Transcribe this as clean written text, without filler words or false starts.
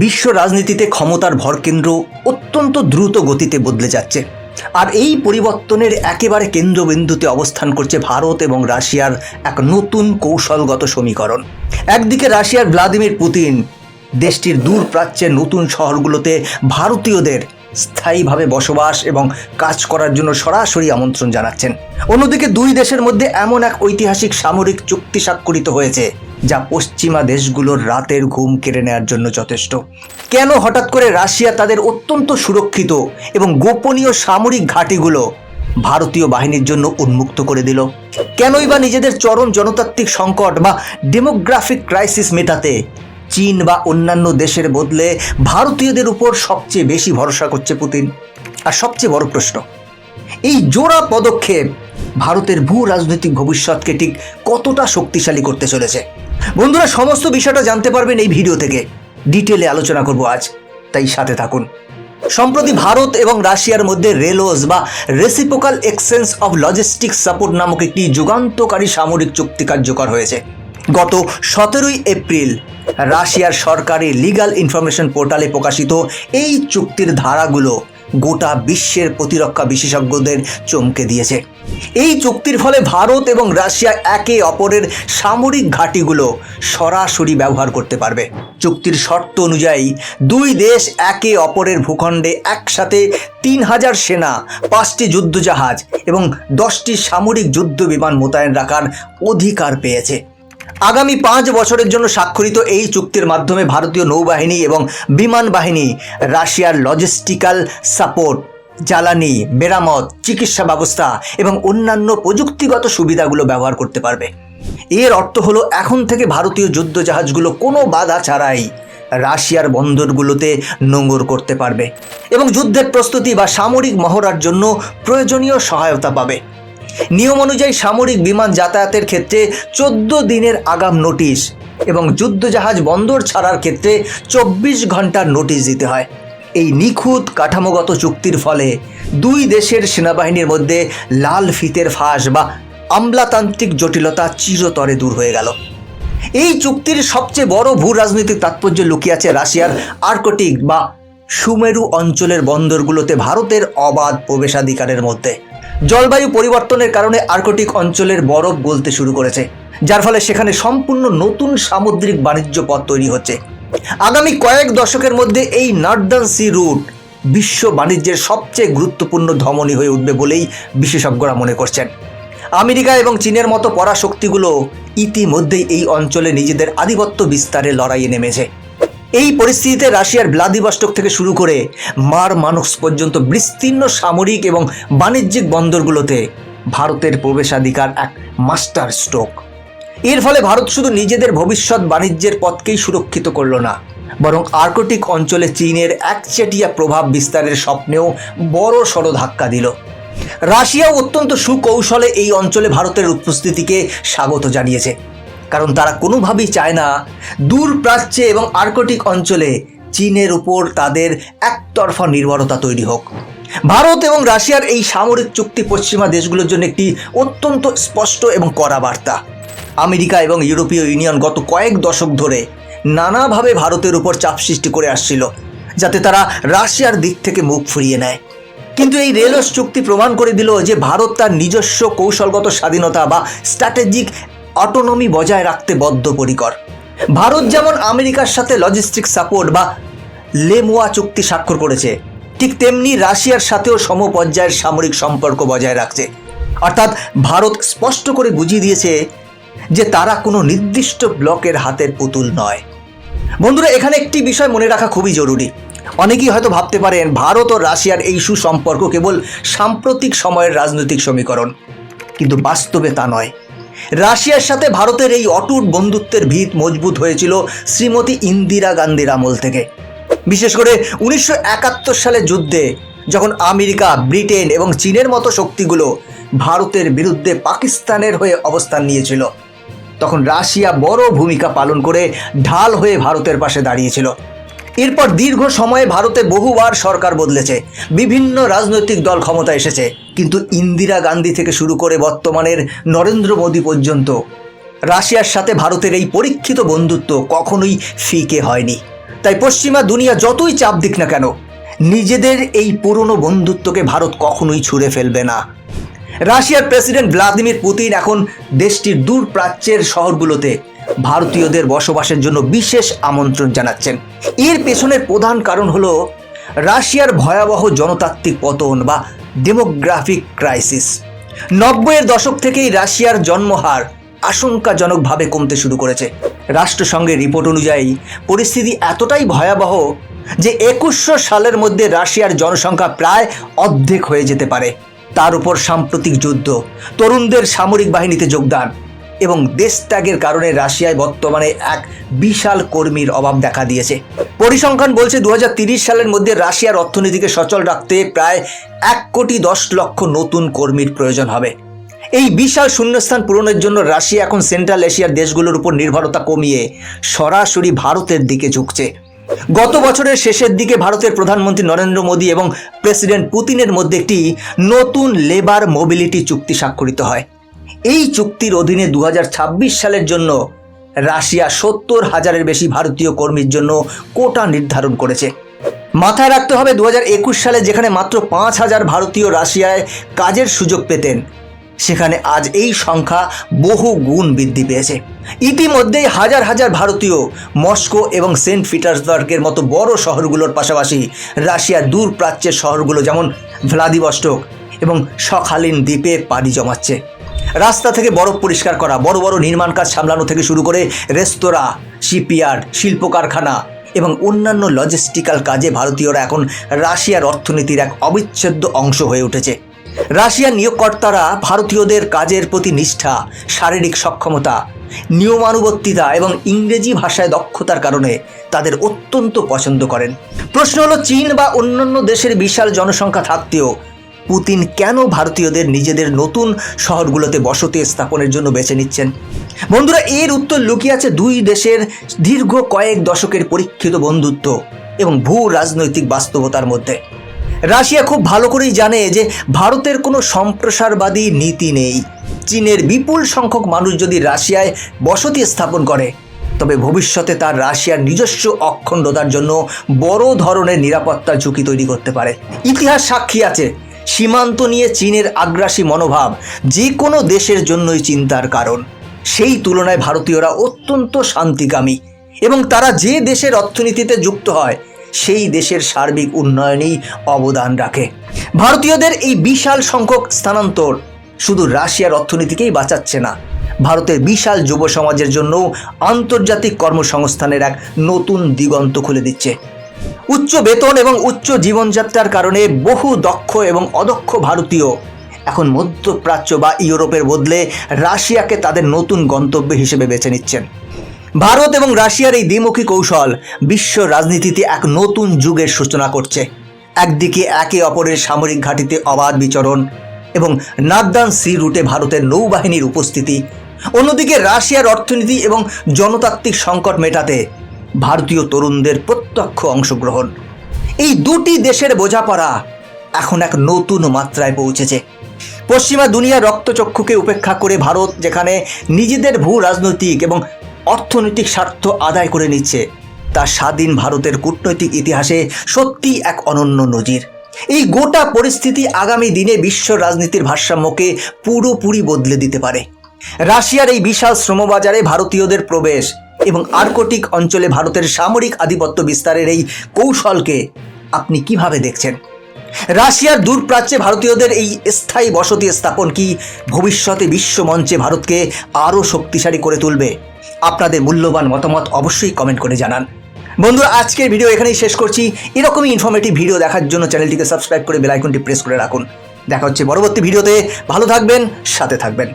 বিশ্ব রাজনীতিতে ক্ষমতার ভরকেন্দ্র অত্যন্ত দ্রুত গতিতে বদলে যাচ্ছে। আর এই পরিবর্তনের একেবারে কেন্দ্রবিন্দুতে অবস্থান করছে ভারত এবং রাশিয়ার এক নতুন কৌশলগত সমীকরণ। একদিকে রাশিয়ার ভ্লাদিমির পুতিন দেশটির দূর প্রাচ্যের নতুন শহরগুলোতে ভারতীয়দের স্থায়ীভাবে বসবাস এবং কাজ করার জন্য সরাসরি আমন্ত্রণ জানাচ্ছেন। অন্যদিকে দুই দেশের মধ্যে এমন এক ঐতিহাসিক সামরিক চুক্তি স্বাক্ষরিত হয়েছে যা পশ্চিমা দেশগুলোর রাতের ঘুম কেড়ে নেওয়ার জন্য যথেষ্ট। কেন হঠাৎ করে রাশিয়া তাদের অত্যন্ত সুরক্ষিত এবং গোপনীয় সামরিক ঘাঁটিগুলো ভারতীয় বাহিনীর জন্য উন্মুক্ত করে দিল? কেনই বা নিজেদের চরম জনতাত্ত্বিক সংকট বা ডেমোগ্রাফিক ক্রাইসিস মেটাতে চীন বা অন্যান্য দেশের বদলে ভারতীয়দের উপর সবচেয়ে বেশি ভরসা করছে পুতিন? আর সবচেয়ে বড় প্রশ্ন, এই জোড়া পদক্ষেপ ভারতের ভূ রাজনৈতিক ভবিষ্যৎকে ঠিক কতটা শক্তিশালী করতে চলেছে? বন্ধুরা, সমস্ত বিষয়টা জানতে পারবেন এই ভিডিও থেকে। ডিটেলে আলোচনা করব আজ, তাই সাথে থাকুন। সম্প্রতি ভারত এবং রাশিয়ার মধ্যে রেলোস বা reciprocal exchange of logistics support নামক একটি যুগান্তকারী সামরিক চুক্তি কার্যকর হয়েছে। গত 17 এপ্রিল রাশিয়ার সরকারি লিগ্যাল ইনফরমেশন পোর্টালে প্রকাশিত এই চুক্তির ধারাগুলো গোটা বিশ্বের প্রতিরক্ষা বিশেষজ্ঞদের চমকে দিয়েছে। এই চুক্তির ফলে ভারত এবং রাশিয়া একে অপরের সামরিক ঘাঁটিগুলো সরাসরি ব্যবহার করতে পারবে। চুক্তির শর্ত অনুযায়ী দুই দেশ একে অপরের ভূখণ্ডে একসাথে 3000 সেনা, 5টি যুদ্ধজাহাজ এবং 10টি সামরিক যুদ্ধ বিমান মোতায়েন রাখার অধিকার পেয়েছে। আগামী 5 বছরের জন্য স্বাক্ষরিত এই চুক্তির মাধ্যমে ভারতীয় নৌবাহিনী এবং বিমান বাহিনী রাশিয়ার লজিস্টিক্যাল সাপোর্ট, জ্বালানি, মেরামত, চিকিৎসা ব্যবস্থা এবং অন্যান্য প্রযুক্তিগত সুবিধাগুলো ব্যবহার করতে পারবে। এর অর্থ হলো এখন থেকে ভারতীয় যুদ্ধজাহাজগুলো কোনো বাধা ছাড়াই রাশিয়ার বন্দরগুলোতে নোঙর করতে পারবে এবং যুদ্ধের প্রস্তুতি বা সামরিক মহড়ার জন্য প্রয়োজনীয় সহায়তা পাবে। নিয়ম অনুযায়ী সামরিক বিমান যাতায়াতের ক্ষেত্রে 14 দিনের আগাম নোটিশ এবং যুদ্ধজাহাজ বন্দর ছাড়ার ক্ষেত্রে 24 ঘন্টার নোটিশ দিতে হয়। এই নিখুঁত কাঠামোগত চুক্তির ফলে দুই দেশের সেনাবাহিনীর মধ্যে লাল ফিতের ফাঁস বা আমলাতান্ত্রিক জটিলতা চিরতরে দূর হয়ে গেল। এই চুক্তির সবচেয়ে বড় ভূ রাজনৈতিক তাৎপর্য লুকিয়ে আছে রাশিয়ার আর্কটিক বা সুমেরু অঞ্চলের বন্দরগুলোতে ভারতের অবাধ প্রবেশাধিকারের মধ্যে। জলবায়ু পরিবর্তনের কারণে আর্কটিক অঞ্চলের বরফ গলতে শুরু করেছে, যার ফলে সেখানে সম্পূর্ণ নতুন সামুদ্রিক বাণিজ্য পথ তৈরি হচ্ছে। আগামী কয়েক দশকের মধ্যে এই নর্দার্ন সি রুট বিশ্ব বাণিজ্যের সবচেয়ে গুরুত্বপূর্ণ ধমনী হয়ে উঠবে বলেই বিশেষজ্ঞরা মনে করছেন। আমেরিকা এবং চীনের মতো পরাশক্তিগুলো ইতিমধ্যেই এই অঞ্চলে নিজেদের আধিপত্য বিস্তারে লড়াইয়ে নেমেছে। এই পরিস্থিতিতে রাশিয়ার ভ্লাদিভস্টক থেকে শুরু করে মারমানস্ক পর্যন্ত বিস্তীর্ণ সামরিক এবং বাণিজ্যিক বন্দরগুলোতে ভারতের প্রবেশাধিকার এক মাস্টার স্ট্রোক। এর ফলে ভারত শুধু নিজেদের ভবিষ্যৎ বাণিজ্যের পথকেই সুরক্ষিত করল না, বরং আর্কটিক অঞ্চলে চীনের একচেটিয়া প্রভাব বিস্তারের স্বপ্নেও বড় সড় ধাক্কা দিল। রাশিয়াও অত্যন্ত সুকৌশলে এই অঞ্চলে ভারতের উপস্থিতিকে স্বাগত জানিয়েছে, কারণ তারা কোনোভাবেই চায় না দূর প্রাচ্যে এবং আর্কটিক অঞ্চলে চীনের উপর তাদের একতরফা নির্ভরতা তৈরি হোক। ভারত এবং রাশিয়ার এই সামরিক চুক্তি পশ্চিমা দেশগুলোর জন্য একটি অত্যন্ত স্পষ্ট এবং কড়া বার্তা। আমেরিকা এবং ইউরোপীয় ইউনিয়ন গত কয়েক দশক ধরে নানাভাবে ভারতের উপর চাপ সৃষ্টি করে আসছিল, যাতে তারা রাশিয়ার দিক থেকে মুখ ফিরিয়ে নেয়। কিন্তু এই রেলোস চুক্তি প্রমাণ করে দিল যে ভারত তার নিজস্ব কৌশলগত স্বাধীনতা বা স্ট্র্যাটেজিক অটোনমি বজায় রাখতে বদ্ধপরিকর। ভারত যেমন আমেরিকার সাথে লজিস্টিক সাপোর্ট বা লেমোয়া চুক্তি স্বাক্ষর করেছে, ঠিক তেমনি রাশিয়ার সাথেও সমপর্যায়ের সামরিক সম্পর্ক বজায় রাখছে। অর্থাৎ ভারত স্পষ্ট করে বুঝিয়ে দিয়েছে যে তারা কোনো নির্দিষ্ট ব্লকের হাতের পুতুল নয়। বন্ধুরা, এখানে একটি বিষয় মনে রাখা খুবই জরুরি। অনেকেই হয়তো ভাবতে পারেন ভারত ও রাশিয়ার এই সুসম্পর্ক কেবল সাম্প্রতিক সময়ের রাজনৈতিক সমীকরণ, কিন্তু বাস্তবে তা নয়। রাশিয়ার সাথে ভারতের এই অটুট বন্ধুত্বের ভিত মজবুত হয়েছিল শ্রীমতী ইন্দিরা গান্ধীর আমল থেকে। বিশেষ করে 1971 সালের যুদ্ধে যখন আমেরিকা, ব্রিটেন এবং চীনের মতো শক্তিগুলো ভারতের বিরুদ্ধে পাকিস্তানের হয়ে অবস্থান নিয়েছিল, তখন রাশিয়া বড় ভূমিকা পালন করে ঢাল হয়ে ভারতের পাশে দাঁড়িয়েছিল। এরপর দীর্ঘ সময়ে ভারতে বহুবার সরকার বদলেছে, বিভিন্ন রাজনৈতিক দল ক্ষমতা এসেছে, কিন্তু ইন্দিরা গান্ধী থেকে শুরু করে বর্তমানের নরেন্দ্র মোদী পর্যন্ত রাশিয়ার সাথে ভারতের এই পরীক্ষিত বন্ধুত্ব কখনোই ফিকে হয়নি। তাই পশ্চিমা দুনিয়া যতই চাপ দিক না কেন, নিজেদের এই পুরনো বন্ধুত্বকে ভারত কখনোই ছুঁড়ে ফেলবে না। রাশিয়ার প্রেসিডেন্ট ভ্লাদিমির পুতিন এখন দেশটির দূর প্রাচ্যের শহরগুলোতে ভারতীয়দের বসবাসের জন্য বিশেষ আমন্ত্রণ জানাচ্ছেন। এর পেছনের প্রধান কারণ হলো রাশিয়ার ভয়াবহ জনতাত্ত্বিক পতন বা ডেমোগ্রাফিক ক্রাইসিস। 90-এর দশক থেকেই রাশিয়ার জন্মহার আশঙ্কাজনকভাবে কমতে শুরু করেছে। রাষ্ট্রসংঘের রিপোর্ট অনুযায়ী পরিস্থিতি এতটাই ভয়াবহ যে 2100 সালের মধ্যে রাশিয়ার জনসংখ্যা প্রায় অর্ধেক হয়ে যেতে পারে। তার উপর সাম্প্রতিক যুদ্ধ, তরুণদের সামরিক বাহিনীতে যোগদান এবং দেশত্যাগের কারণে রাশিয়ায় বর্তমানে এক বিশাল কর্মীর অভাব দেখা দিয়েছে। পরিসংখ্যান বলছে 2030 সালের মধ্যে রাশিয়ার অর্থনীতিকে সচল রাখতে প্রায় 1,10,00,000 নতুন কর্মীর প্রয়োজন হবে। এই বিশাল শূন্যস্থান পূরণের জন্য রাশিয়া এখন সেন্ট্রাল এশিয়ার দেশগুলোর উপর নির্ভরতা কমিয়ে সরাসরি ভারতের দিকে ঝুঁকছে। গত বছরের শেষের দিকে ভারতের প্রধানমন্ত্রী নরেন্দ্র মোদী এবং প্রেসিডেন্ট পুতিনের মধ্যে একটি নতুন লেবার মোবিলিটি চুক্তি স্বাক্ষরিত হয়। এই চুক্তির অধীনে 2026 সালের জন্য রাশিয়া 70,000-এর বেশি ভারতীয় কর্মীর জন্য কোটা নির্ধারণ করেছে। মাথায় রাখতে হবে 2021 সালে যেখানে মাত্র 5,000 ভারতীয় রাশিয়ায় কাজের সুযোগ পেতেন, সেখানে আজ এই সংখ্যা বহু গুণ বৃদ্ধি পেয়েছে। ইতিমধ্যেই হাজার হাজার ভারতীয় মস্কো এবং সেন্ট পিটার্সবার্গের মতো বড় শহরগুলোর পাশাপাশি রাশিয়ার দূর প্রাচ্যের শহরগুলো যেমন ভ্লাদিভস্টক এবং সখালিন দ্বীপে পাড়ি জমাচ্ছে। রাস্তা থেকে বরফ পরিষ্কার করা, বড় বড় নির্মাণ কাজ সামলানো থেকে শুরু করে রেস্তোরাঁ, শিপইয়ার্ড, শিল্প কারখানা এবং অন্যান্য লজিস্টিক্যাল কাজে ভারতীয়রা এখন রাশিয়ার অর্থনীতির এক অবিচ্ছেদ্য অংশ হয়ে উঠেছে। রাশিয়ার নিয়োগকর্তারা ভারতীয়দের কাজের প্রতি নিষ্ঠা, শারীরিক সক্ষমতা, নিয়মানুবর্তিতা এবং ইংরেজি ভাষায় দক্ষতার কারণে তাদের অত্যন্ত পছন্দ করেন। প্রশ্ন হলো, চীন বা অন্যান্য দেশের বিশাল জনসংখ্যা থাকতেও পুতিন কেন ভারতীয়দের নিজেদের নতুন শহরগুলোতে বসতি স্থাপনের জন্য বেছে নিচ্ছেন? বন্ধুরা, এর উত্তর লুকিয়ে আছে দুই দেশের দীর্ঘ কয়েক দশকের পরীক্ষিত বন্ধুত্ব এবং ভূ রাজনৈতিক বাস্তবতার মধ্যে। রাশিয়া খুব ভালো করেই জানে যে ভারতের কোনো সম্প্রসারবাদী নীতি নেই। চীনের বিপুল সংখ্যক মানুষ যদি রাশিয়ায় বসতি স্থাপন করে, তবে ভবিষ্যতে তার রাশিয়ার নিজস্ব অখণ্ডতার জন্য বড় ধরনের নিরাপত্তা ঝুঁকি তৈরি করতে পারে। ইতিহাস সাক্ষী আছে, সীমান্ত নিয়ে চীনের আগ্রাসী মনোভাব যে কোনো দেশের জন্যই চিন্তার কারণ। সেই তুলনায় ভারতীয়রা অত্যন্ত শান্তিকামী এবং তারা যে দেশের অর্থনীতিতে যুক্ত হয় সেই দেশের সার্বিক উন্নয়নেই অবদান রাখে। ভারতীয়দের এই বিশাল সংখ্যক স্থানান্তর শুধু রাশিয়ার অর্থনীতিকেই বাঁচাচ্ছে না, ভারতের বিশাল যুব সমাজের জন্যও আন্তর্জাতিক কর্মসংস্থানের এক নতুন দিগন্ত খুলে দিচ্ছে। উচ্চ বেতন এবং উচ্চ জীবনযাত্রার কারণে বহু দক্ষ এবং অদক্ষ ভারতীয় এখন মধ্যপ্রাচ্য বা ইউরোপের বদলে রাশিয়াকে তাদের নতুন গন্তব্য হিসেবে বেছে নিচ্ছেন। ভারত এবং রাশিয়ার এই দ্বিমুখী কৌশল বিশ্ব রাজনীতিতে এক নতুন যুগের সূচনা করছে। একদিকে একে অপরের সামরিক ঘাঁটিতে অবাধ বিচরণ এবং নার্দার্ন সি রুটে ভারতের নৌবাহিনীর উপস্থিতি, অন্যদিকে রাশিয়ার অর্থনীতি এবং জনতাত্ত্বিক সংকট মেটাতে ভারতীয় তরুণদের প্রত্যক্ষ অংশগ্রহণ। এই দুটি দেশের বোঝাপড়া এখন এক নতুন মাত্রায় পৌঁছেছে। পশ্চিমা দুনিয়ার রক্তচক্ষুকে উপেক্ষা করে ভারত যেখানে নিজেদের ভূ রাজনৈতিক এবং অর্থনৈতিক স্বার্থ আদায় করে নিচ্ছে, তা স্বাধীন ভারতের কূটনৈতিক ইতিহাসে সত্যি এক অনন্য নজির। এই গোটা পরিস্থিতি আগামী দিনে বিশ্ব রাজনীতির ভারসাম্যকে পুরোপুরি বদলে দিতে পারে। রাশিয়ার এই বিশাল শ্রমবাজারে ভারতীয়দের প্রবেশ এবং আর্কটিক অঞ্চলে ভারতের সামরিক আধিপত্য বিস্তারের এই কৌশলকে আপনি কিভাবে দেখছেন? রাশিয়ার দূরপ্রাচ্যে ভারতীয়দের এই স্থায়ী বসতি স্থাপন কি ভবিষ্যতে বিশ্ব মঞ্চে ভারতকে আরও শক্তিশালী করে তুলবে? আপনাদের মূল্যবান মতামত অবশ্যই কমেন্ট করে জানান। বন্ধুরা, আজকের ভিডিও এখানেই শেষ করছি। এরকমই ইনফরমেটিভ ভিডিও দেখার জন্য চ্যানেলটিকে সাবস্ক্রাইব করে বেল আইকনটি প্রেস করে রাখুন। দেখা হচ্ছে পরবর্তী ভিডিওতে। ভালো থাকবেন, সাথে থাকবেন।